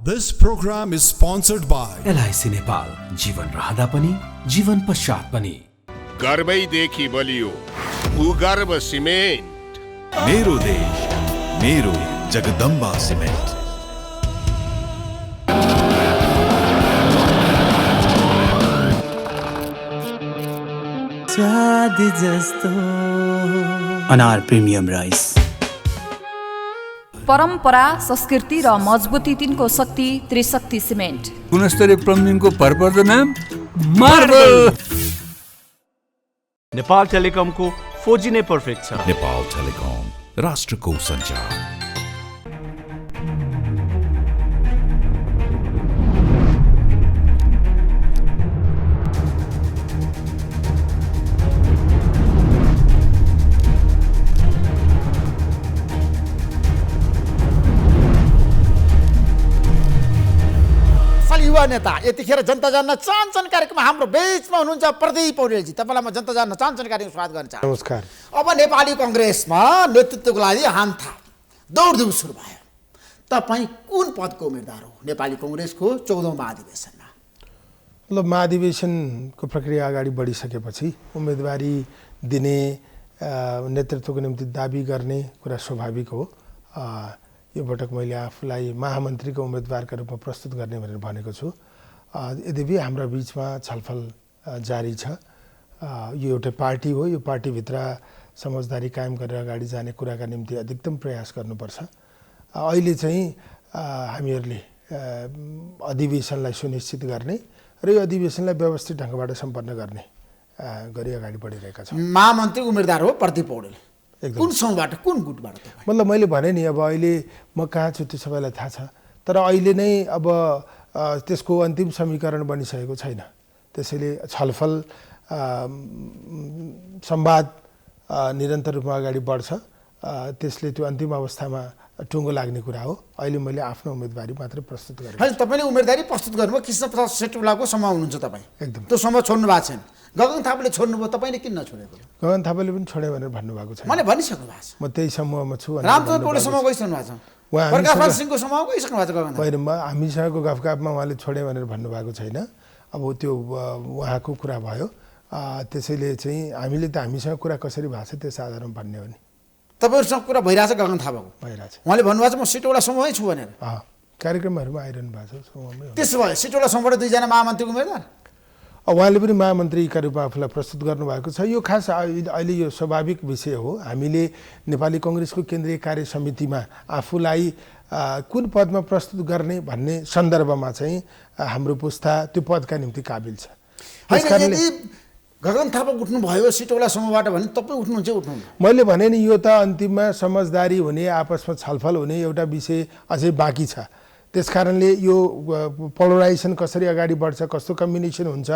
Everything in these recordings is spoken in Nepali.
This program is sponsored by LIC Nepal, जीवन रहँदा पनि जीवन पश्चात पनि। गर्वैदेखि बलियो भूगर्भ सिमेन्ट। मेरो देश मेरो जगदम्बा सिमेन्ट। स्वाद जस्तो अनार प्रिमियम राइस। परम्परा, संस्कृति र मजबुती तिनको शक्ति त्रिशक्ति सिमेन्ट। गुणस्तरीय प्लम्बिङको भरपर्दो नाम मार्बल। नेपाल टेलिकमको 4G नै पर्फेक्ट छ। नेपाल टेलिकम, राष्ट्रको सञ्चार। युवा नेता यतिखेर जनता जान्न चाहन्छन् कार्यक्रममा हाम्रो बीचमा हुनुहुन्छ प्रदीप पौडेलजी। तपाईँलाई म जनता जान्न चाहन्छन् कार्यक्रममा स्वागत गर्न चाहन्छु। नमस्कार। अब नेपाली कङ्ग्रेसमा नेतृत्वको लागि हामथाम दौडधुप सुरु भयो। तपाईँ कुन पदको उम्मेदवार हो नेपाली कङ्ग्रेसको 14औं महाधिवेशनमा? मतलब महाधिवेशनको प्रक्रिया अगाडि बढिसकेपछि उम्मेदवारी दिने नेतृत्वको निम्ति दाबी गर्ने कुरा स्वाभाविक हो। यो पटक मैले आफूलाई महामन्त्रीको उम्मेदवारका रूपमा प्रस्तुत गर्ने भनेर भनेको छु। यद्यपि हाम्रा बीचमा छलफल जारी छ। यो एउटा पार्टी हो, यो पार्टीभित्र समझदारी कायम गरेर अगाडि जाने कुराका निम्ति अधिकतम प्रयास गर्नुपर्छ। अहिले चाहिँ हामीहरूले अधिवेशनलाई सुनिश्चित गर्ने र यो अधिवेशनलाई व्यवस्थित ढङ्गबाट सम्पन्न गर्ने गरी अगाडि बढिरहेका छौँ। महामन्त्री उम्मेदवार हो प्रदीप पौडेल। कुन समूहबाट, कुन गुटबाट? मतलब मैले भने नि, अब अहिले म कहाँ छु त्यो सबैलाई थाहा छ, तर अहिले नै अब त्यसको अन्तिम समीकरण बनिसकेको छैन। त्यसैले छलफल संवाद निरन्तर रूपमा अगाडि बढ्छ। त्यसले त्यो अन्तिम अवस्थामा टुङ्गो लाग्ने कुरा हो। अहिले मैले आफ्नो उम्मेदवारी मात्र प्रस्तुत गरेँ। होइन, तपाईँले उम्मेदवारी प्रस्तुत गर्नुभयो, कृष्णप्रसाद सेटौलाको समूह हुनुहुन्छ तपाईँ। एकदम त्यो समूह छोड्नु भएको छैन। गगन थापाले छोड्नुभयो, तपाईँले किन नछोडेको? गगन थापाले पनि छोडे भनेर भन्नुभएको छ। मैले भनिसक्नु भएको छ म त्यही समूहमा छु। रामचन्द्र पौडेल समूह गइसक्नु भएको छ। प्रकाश सिंहको समूह गइसक्नु भएको छ। गगन होइन, हामीसँगको गफगाफमा उहाँले छोडे भनेर भन्नुभएको छैन। अब त्यो उहाँको कुरा भयो। त्यसैले चाहिँ हामीले त हामीसँग कुरा कसरी भएको छ त्यस आधारमा भन्ने हो नि। तपाईँहरूसँग कुरा भइरहेछ गगन थापाको? भइरहेछ। उहाँले भन्नुभएको छ म सिटौला समूहमै छु भनेर। कार्यक्रमहरूमा आइरहनु भएको छ समूहमै। त्यसो भए सिटौला समूहबाट दुईजना महामन्त्रीको उम्मेदवार? उहाँले पनि महामन्त्रीका रूपमा आफूलाई प्रस्तुत गर्नुभएको छ। यो खास अहिले यो स्वाभाविक विषय हो। हामीले नेपाली कङ्ग्रेसको केन्द्रीय कार्य समितिमा आफूलाई कुन पदमा प्रस्तुत गर्ने भन्ने सन्दर्भमा चाहिँ हाम्रो पुस्ता त्यो पदका निम्ति काबिल छ। यदि गगन थापा उठ्नुभयो सिटौला समूहबाट भने तपाईँ उठ्नुहुन्छ? उठ्नुहुन्न? मैले भने नि, यो त अन्तिममा समझदारी हुने, आपसमा छलफल हुने एउटा विषय अझै बाँकी छ। त्यसकारणले यो पोलराइजेसन कसरी अगाडि बढ्छ, कस्तो कम्बिनेसन हुन्छ,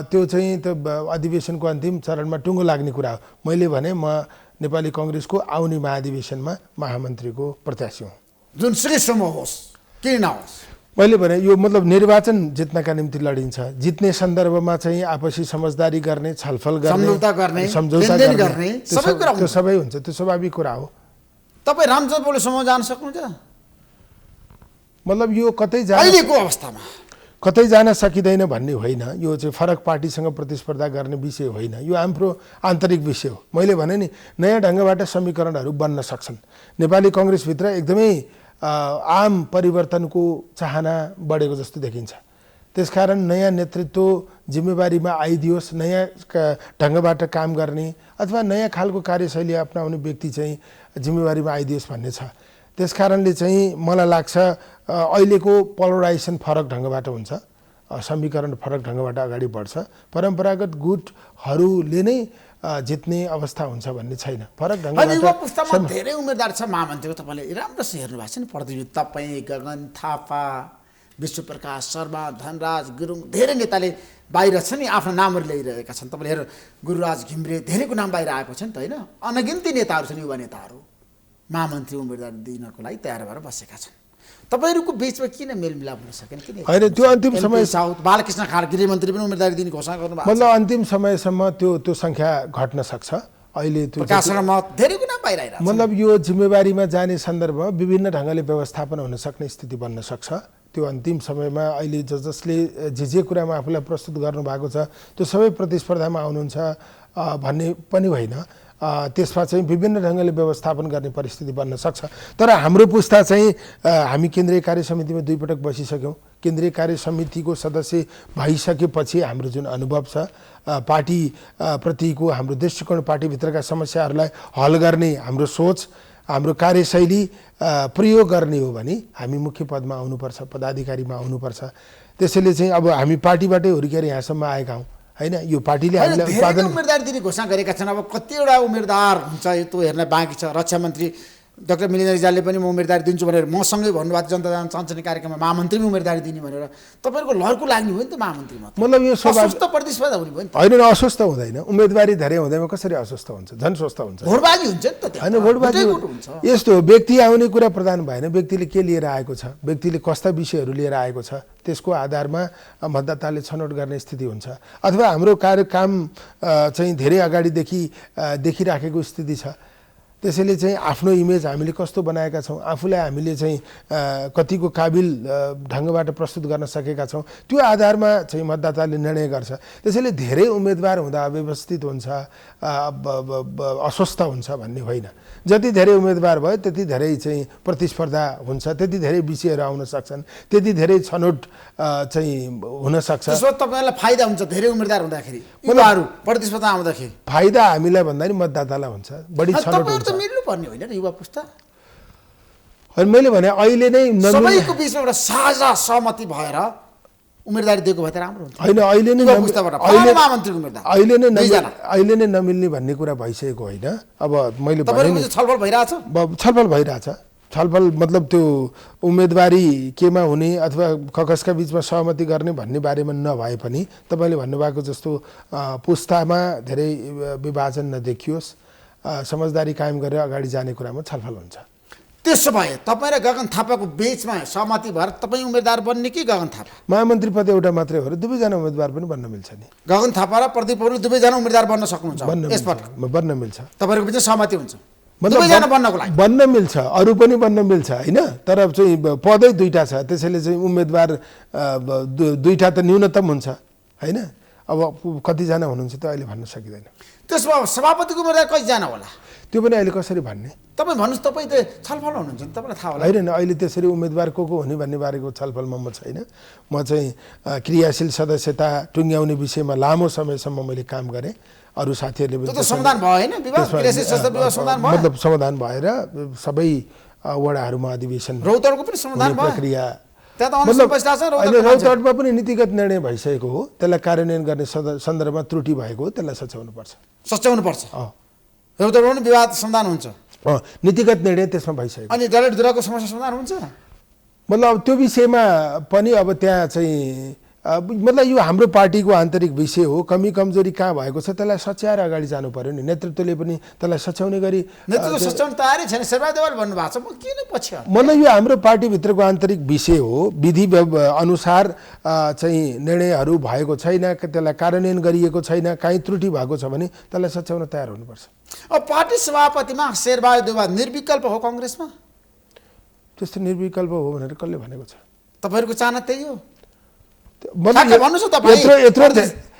त्यो चाहिँ त अधिवेशनको अन्तिम चरणमा टुङ्गो लाग्ने कुरा हो। मैले भने म नेपाली कङ्ग्रेसको आउने महाधिवेशनमा महामन्त्रीको प्रत्याशी हुँ। जुनसुकै समूह होस्, किन नहोस्। मैले भने यो मतलब निर्वाचन जित्नका निम्ति लडिन्छ। जित्ने सन्दर्भमा चाहिँ आपसी समझदारी गर्ने, छलफल गर्ने, सम्झौता गर्ने, त्यो सबै हुन्छ। त्यो स्वाभाविक कुरा हो। तपाईँ रामचन्द्र पौडेल समूह जान सक्नुहुन्छ? मतलब यो कतै अहिलेको अवस्थामा कतै जान सकिँदैन भन्ने होइन। यो चाहिँ फरक पार्टीसँग प्रतिस्पर्धा गर्ने विषय होइन। यो हाम्रो आन्तरिक विषय हो। मैले भने नि, नयाँ ढङ्गबाट समीकरणहरू बन्न सक्छन्। नेपाली कङ्ग्रेसभित्र एकदमै आम परिवर्तनको चाहना बढेको जस्तो देखिन्छ। त्यसकारण नयाँ नेतृत्व जिम्मेवारीमा आइदियोस्, नयाँ ढङ्गबाट काम गर्ने अथवा नयाँ खालको कार्यशैली अपनाउने व्यक्ति चाहिँ जिम्मेवारीमा आइदियोस् भन्ने छ। त्यसकारणले चाहिँ मलाई लाग्छ अहिलेको पोलराइजेसन फरक ढङ्गबाट हुन्छ, समीकरण फरक ढङ्गबाट अगाडि बढ्छ। परम्परागत गुटहरूले नै जित्ने अवस्था हुन्छ भन्ने छैन। फरक ढङ्गबाट युवा पुस्तामा धेरै उम्मेदवार छ महामन्त्रीको। तपाईँले राम्रोसँग हेर्नु भएको छ नि, प्रदीप तपाईँ, गगन थापा, विश्वप्रकाश शर्मा, धनराज गुरुङ, धेरै नेताले बाहिर छ नि, आफ्नो नामहरू ल्याइरहेका छन्। तपाईँले हेर, गुरुराज घिम्रे, धेरैको नाम बाहिर आएको छ नि त, होइन? अनगिन्ती नेताहरू छन्, युवा नेताहरू महामन्त्री उम्मेदवार दिनको लागि तयार भएर बसेका छन्। तपाईँहरूको बिचमा किन मेलमिलाप हुन सकेन? किन होइन, त्यो अन्तिम समय साउथ बालकृष्ण खाँड गृहमन्त्री पनि उम्मेदवारी दिने घोषणा गर्नुभएको छ। मतलब अन्तिम समयसम्म त्यो सङ्ख्या घट्न सक्छ। अहिले त्यो मतलब यो जिम्मेवारीमा जाने सन्दर्भमा विभिन्न ढङ्गले व्यवस्थापन हुन सक्ने स्थिति बन्न सक्छ। त्यो अन्तिम समयमा अहिले जसले जे कुरामा आफूलाई प्रस्तुत गर्नुभएको छ त्यो सबै प्रतिस्पर्धामा आउनुहुन्छ भन्ने पनि होइन। त्यसमा चाहिँ विभिन्न ढङ्गले व्यवस्थापन गर्ने परिस्थिति बन्न सक्छ। तर हाम्रो पुस्ता चाहिँ हामी केन्द्रीय कार्य समितिमा 2 पटक बसिसक्यौँ। केन्द्रीय कार्य समितिको सदस्य भइसकेपछि हाम्रो जुन अनुभव छ पार्टी प्रतिको हाम्रो दृष्टिकोण, पार्टीभित्रका समस्याहरूलाई हल गर्ने हाम्रो सोच, हाम्रो कार्यशैली प्रयोग गर्ने हो भने हामी मुख्य पदमा आउनुपर्छ, पदाधिकारीमा आउनुपर्छ। त्यसैले चाहिँ अब हामी पार्टीबाटै हुर्केर यहाँसम्म आएका हौँ हैन। यो पार्टीले हामीलाई उत्पादन उम्मेदवार दिने घोषणा गरेका छन्। अब कतिवटा उम्मेदवार हुन्छ त्यो हेर्न बाँकी छ। रक्षा मन्त्री डाक्टर मिलिन्द्र रिजालले पनि म उम्मेदवारी दिन्छु भनेर मसँगै भन्नुभएको जनता जान चाहन्छन् कार्यक्रममा महामन्त्री उम्मेदवारी दिने भनेर तपाईँको लहरको लाग्ने हो नि त महामन्त्रीमा। मतलब यो अस्वस्थ प्रतिस्पर्धा हुने भयो नि त। होइन अस्वस्थ हुँदैन। उम्मेदवारी धेरै हुँदैमा कसरी अस्वस्थ हुन्छ? झन् स्वस्थ हुन्छ। भोटबाजी हुन्छ नि त। होइन भोटबाजी हुन्छ। यस्तो व्यक्ति आउने कुरा प्रधान भएन। व्यक्तिले के लिएर आएको छ, व्यक्तिले कस्ता विषयहरू लिएर आएको छ, त्यसको आधारमा मतदाताले छनौट गर्ने स्थिति हुन्छ। अथवा हाम्रो कार्यकाम चाहिँ धेरै अगाडिदेखि देखिराखेको स्थिति छ। त्यसैले चाहिँ आफ्नो इमेज हामीले कस्तो बनाएका छौँ, आफूलाई हामीले चाहिँ कतिको काबिल ढङ्गबाट प्रस्तुत गर्न सकेका छौँ, त्यो आधारमा चाहिँ मतदाताले निर्णय गर्छ। त्यसैले धेरै उम्मेदवार हुँदा अव्यवस्थित हुन्छ, अस्वस्थ हुन्छ भन्ने होइन। जति धेरै उम्मेदवार भयो त्यति धेरै चाहिँ प्रतिस्पर्धा हुन्छ, त्यति धेरै विषयहरू आउन सक्छन्, त्यति धेरै छनौट चाहिँ हुन सक्छ। त्यसो तपाईँलाई फाइदा हुन्छ धेरै उम्मेदवार हुँदाखेरि, युवाहरू प्रतिस्पर्धा आउँदाखेरि? फाइदा हामीलाई भन्दा नि मतदातालाई हुन्छ, बढी छनौट हुन्छ। मिल्नुपर्ने होइन र युवा पुस्ता? अनि मैले भने अहिले नै सबैको बिचमा एउटा साझा सहमति भएर उम्मेदवारी दिएको भए त राम्रो हुन्छ। होइन अहिले नै अहिले नै नमिल्ने भन्ने कुरा भइसकेको होइन। अब मैले भने छलफल भइरहेछ। छलफल भइरहेछ। छलफल मतलब त्यो उम्मेदवारी केमा हुने अथवा ककसका बिचमा सहमति गर्ने भन्ने बारेमा नभए पनि तपाईँले भन्नुभएको जस्तो पुस्तामा धेरै विभाजन नदेखियोस्, समझदारी कायम गरेर अगाडि जाने कुरामा छलफल हुन्छ। त्यसो भए तपाईँ र गगन थापाको बीचमा सहमति भएर तपाईँ उम्मेदवार बन्ने कि गगन थापा? महामन्त्री पद एउटा मात्रै हो र दुवैजना उम्मेदवार पनि बन्न मिल्छ नि। गगन थापा र प्रदीप पौडेल दुवैजना उम्मेदवार बन्न सक्नुहुन्छ यसपटक? बन्न मिल्छ। तपाईँको बिचमा सहमति हुन्छ दुवैजना बन्नको लागि? बन्न मिल्छ, अरू पनि बन्न मिल्छ होइन। तर चाहिँ पदै 2टा छ, त्यसैले चाहिँ उम्मेदवार 2टा त न्यूनतम हुन्छ होइन। अब कतिजना हुनुहुन्छ त अहिले भन्न सकिँदैन। त्यसो भए सभापतिको उम्मेदवार कतिजना होला त्यो पनि अहिले कसरी भन्ने? तपाईँ भन्नुहोस्। तपाईँ त छलफल हुनुहुन्छ नि, तपाईँलाई थाहा होला। होइन अहिले त्यसरी उम्मेदवार को हुने भन्ने बारेको छलफलमा म छैन। म चाहिँ क्रियाशील सदस्यता टुङ्ग्याउने विषयमा लामो समयसम्म मैले काम गरेँ। अरू साथीहरूले त्यो त समाधान भयो होइन? मतलब समाधान भएर सबै वडाहरूमा अधिवेशन रौतडको पनि समाधान भयो प्रक्रिया। रौतडमा पनि नीतिगत निर्णय भइसकेको हो, त्यसलाई कार्यान्वयन गर्ने सन्दर्भमा त्रुटि भएको हो, त्यसलाई सच्याउनुपर्छ। रौतडमा पनि विवाद समाधान हुन्छ, नीतिगत निर्णय त्यसमा भइसक्यो। अनि डडेलधुराको समस्या समाधान हुन्छ? मतलब त्यो विषयमा पनि अब त्यहाँ चाहिँ मतलब यो हाम्रो पार्टीको आन्तरिक विषय हो। कमी कमजोरी कहाँ भएको छ त्यसलाई सच्याएर अगाडि जानु पर्यो नि। नेतृत्वले पनि त्यसलाई सच्याउने गरी नेतृत्व सच्याउन तयारै छैन। शेरबहादेवले भन्नुभएको छ, म किन पछि? मतलब यो हाम्रो पार्टीभित्रको आन्तरिक विषय हो। विधि अनुसार चाहिँ निर्णयहरू भएको छैन, त्यसलाई कार्यान्वयन गरिएको छैन, काहीँ त्रुटि भएको छ भने त्यसलाई सच्याउन तयार हुनुपर्छ। अब पार्टी सभापतिमा शेरबहादुर निर्विकल्प हो काङ्ग्रेसमा? त्यस्तो निर्विकल्प हो भनेर कसले भनेको छ? तपाईँहरूको चाहना त्यही हो?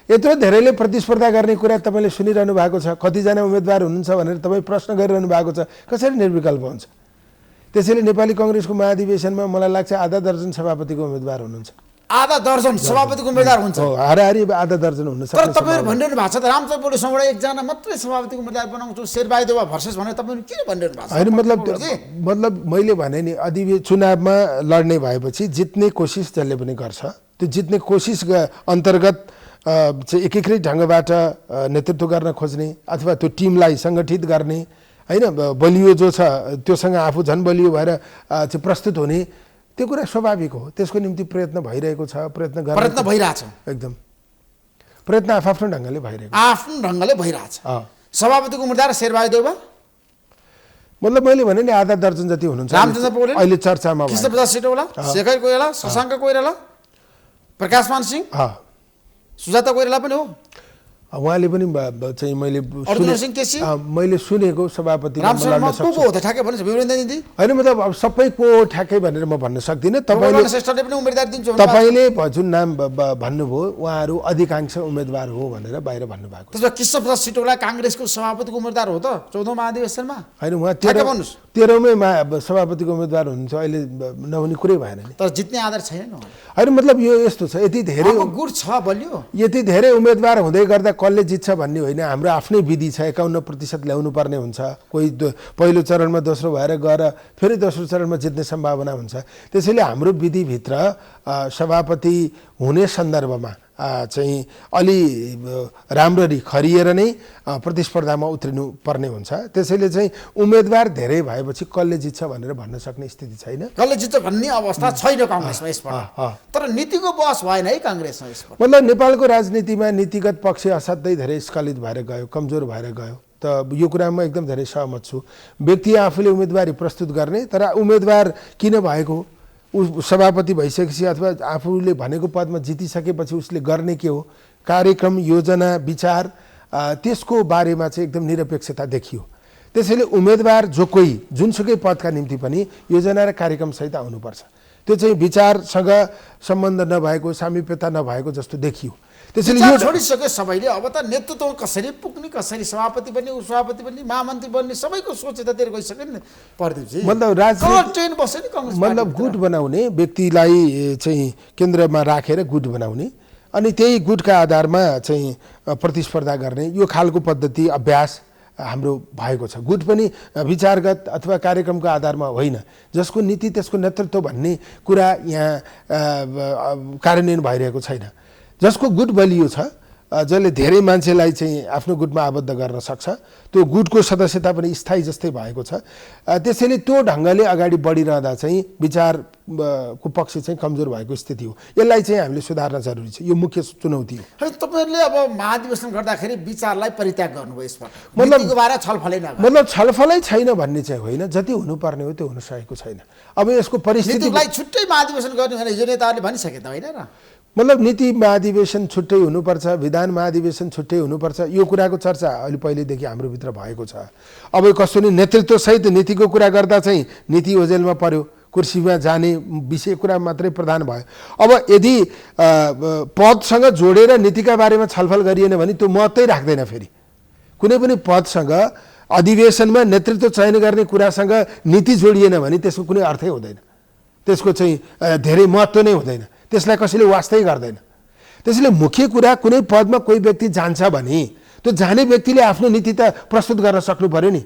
यत्रो धेरैले प्रतिस्पर्धा गर्ने कुरा तपाईँले सुनिरहनु भएको छ। कतिजना उम्मेदवार हुनुहुन्छ भनेर तपाईँ प्रश्न गरिरहनु भएको छ, कसरी निर्विकल्प हुन्छ? त्यसैले नेपाली कङ्ग्रेसको महाधिवेशनमा मलाई लाग्छ आधा दर्जन सभापतिको उम्मेदवार हुनुहुन्छ। आधा दर्जन सभापतिको उम्मेदवार हुन्छ? हाराहारी आधा दर्जन हुन सक्छ। तर तपाईँहरू भनिरहनु भएको छ त रामचन्द्र पौडेलसँगबाट एकजना मात्रै सभापतिको उम्मेदवार बनाउँछु शेरबहादेव भर्सेस भनेर तपाईँहरू किन भनिरहनु भएको छ? होइन मतलब मैले भने नि चुनावमा लड्ने भएपछि जित्ने कोसिस जसले पनि गर्छ, त्यो जित्ने कोसिस अन्तर्गत चाहिँ एकीकृत ढङ्गबाट नेतृत्व गर्न खोज्ने अथवा त्यो टिमलाई सङ्गठित गर्ने होइन, बलियो जो छ त्योसँग आफू झन् बलियो भएर चाहिँ प्रस्तुत हुने, त्यो कुरा स्वाभाविक हो। त्यसको निम्ति प्रयत्न भइरहेको छ, प्रयत्न भइरहेछ। एकदम प्रयत्न आफ्नो ढङ्गले भइरहेको, आफ्नो ढङ्गले भइरहेछ। सभापतिको उम्मेदवार शेरबहादेव मतलब मैले भने नि आधा दर्जन जति हुनुहुन्छ रामचन्द्र पौडेल अहिले चर्चामा, कृष्णप्रसाद सिटौला, शेखर कोइराला, शशाङ्क कोइराला, प्रकाशमान सिंह, सुजाता कोइराला पनि हो। उहाँले पनि चाहिँ अर्जुन सिंह केसी मैले सुनेको सभापति रामशर्मा को हो त ठ्याक्कै भन्नुहोस् वीरेन्द्र दिदी होइन मतलब अब सबै को ठ्याक्कै भनेर म भन्न सक्दिनँ। गोपाल श्रेष्ठले पनि उम्मेदवार दिन्छु तपाईँले जुन नाम भन्नुभयो उहाँहरू अधिकांश उम्मेदवार हो भनेर बाहिर भन्नुभएको। त्यसमा कृष्ण प्रसाद सिटौला काङ्ग्रेसको सभापतिको उम्मेदवार हो त 14औं महाधिवेशनमा? होइन, उहाँ 13औं सभापतिको उम्मेदवार हुनुहुन्छ। अहिले नहुने कुरै भएन नि। तर जित्ने आधार छैन नि। होइन, मतलब यो यस्तो छ, यति धेरै गुड छ बलियो, यति धेरै उम्मेदवार हुँदै गर्दा कसले जित्छ भन्ने होइन। हाम्रो आफ्नै विधि छ, 51% ल्याउनु पर्ने हुन्छ। कोही पहिलो चरणमा दोस्रो भएर गएर फेरि दोस्रो चरणमा जित्ने सम्भावना हुन्छ। त्यसैले हाम्रो विधिभित्र सभापति हुने सन्दर्भमा चाहिँ अलि राम्ररी खरिएर नै प्रतिस्पर्धामा उत्रिनु पर्ने हुन्छ। त्यसैले चाहिँ उम्मेदवार धेरै भएपछि कसले जित्छ भनेर भन्न सक्ने स्थिति छैन। कसले जित्छ भन्ने अवस्था छैन काङ्ग्रेसमा यसपल्ट। तर नीतिको बहस भएन है काङ्ग्रेसमा यसपल्ट। मतलब नेपालको राजनीतिमा नीतिगत पक्ष असाध्यै धेरै स्खलित भएर गयो, कमजोर भएर गयो। त यो कुरामा एकदम धेरै सहमत छु। व्यक्ति आफूले उम्मेदवारी प्रस्तुत गर्ने, तर उम्मेदवार किन भएको, सभापति भइसकेपछि अथवा आफूले भनेको पदमा जितिसकेपछि उसले गर्ने के हो, कार्यक्रम योजना विचार त्यसको बारेमा चाहिँ एकदम निरपेक्षता देखियो। त्यसैले उम्मेदवार जो कोही जुनसुकै पदका निम्ति पनि योजना र कार्यक्रमसहित आउनुपर्छ। त्यो चाहिँ विचारसँग सम्बन्ध नभएको, सामिप्यता नभएको जस्तो देखियो। त्यसैले यो छोडिसक्यो सबैले। अब त नेतृत्व कसरी पुग्ने, कसरी सभापति बन्ने, उपसभापति बन्ने, महामन्त्री बन्ने सबैको सोच यतातिर गइसक्यो नि प्रदीपजी। मतलब राजनीति ट्रेन बस्यो नि काङ्ग्रेस, मतलब गुट बनाउने, व्यक्तिलाई चाहिँ केन्द्रमा राखेर गुट बनाउने अनि त्यही गुटका आधारमा चाहिँ प्रतिस्पर्धा गर्ने, यो खालको पद्धति अभ्यास हाम्रो भएको छ। गुट पनि विचारगत अथवा कार्यक्रमको आधारमा होइन, जसको नीति त्यसको नेतृत्व भन्ने कुरा यहाँ कार्यान्वयन भइरहेको छैन। जसको गुट बलियो छ, जसले धेरै मान्छेलाई चाहिँ आफ्नो गुटमा आबद्ध गर्न सक्छ, त्यो गुटको सदस्यता पनि स्थायी जस्तै भएको छ। त्यसैले त्यो ढङ्गले अगाडि बढिरहँदा चाहिँ विचारको पक्ष चाहिँ कमजोर भएको स्थिति हो। यसलाई चाहिँ हामीले सुधार्न जरुरी छ। यो मुख्य चुनौती हो। तपाईँहरूले अब महाधिवेशन गर्दाखेरि विचारलाई परित्याग गर्नुभयो यसबाट, नीतिको बारे छलफलै नगर्नु। मतलब छलफलै छैन भन्ने चाहिँ होइन, जति हुनुपर्ने हो त्यो हुन सकेको छैन। अब यसको परिस्थितिलाई छुट्टै महाधिवेशन गर्ने भनेर यो नेताहरूले भनिसके त होइन र? मतलब नीति महाधिवेशन छुट्टै हुनुपर्छ, विधान महाधिवेशन छुट्टै हुनुपर्छ, यो कुराको चर्चा अहिले पहिलेदेखि हाम्रो भित्र भएको छ। अब कस्तो नि नेतृत्वसहित नीतिको कुरा गर्दा चाहिँ नीति ओझेलमा पर्यो, कुर्सीमा जाने विषय कुरा मात्रै प्रधान भयो। अब यदि पदसँग जोडेर नीतिका बारेमा छलफल गरिएन भने त्यो महत्त्वै राख्दैन। फेरि कुनै पनि पदसँग अधिवेशनमा नेतृत्व चयन गर्ने कुरासँग नीति जोडिएन भने त्यसको कुनै अर्थै हुँदैन, त्यसको चाहिँ धेरै महत्त्व नै हुँदैन, त्यसलाई कसैले वास्तै गर्दैन। त्यसैले मुख्य कुरा कुनै पदमा कोही व्यक्ति जान्छ भने त्यो जाने व्यक्तिले आफ्नो नीति त प्रस्तुत गर्न सक्नु पर्यो नि।